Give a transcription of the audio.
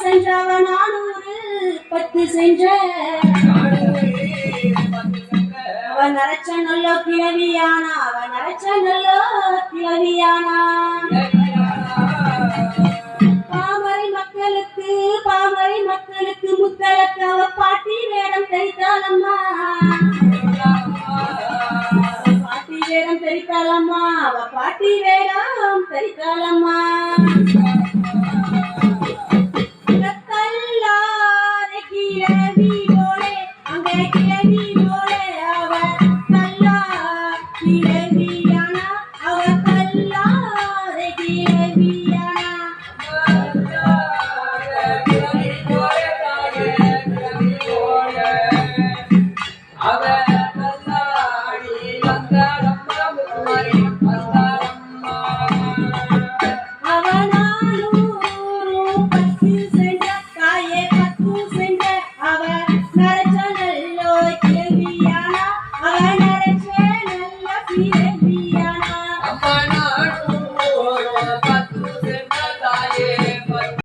சென்றவ 410 சென்ற அவன் நரைச்ச நல்ல கிழவியானா அவன் நரைச்ச நல்ல கிழவியானா பாமரை மக்களுக்கு முத்தலக்கு அவ பாட்டி வேடம் தெரித்தாளம்மா பாட்டி வேடம் தெரித்தாளம்மா அவ பாட்டி வேடம் தெரித்தாளம்மா Apa nak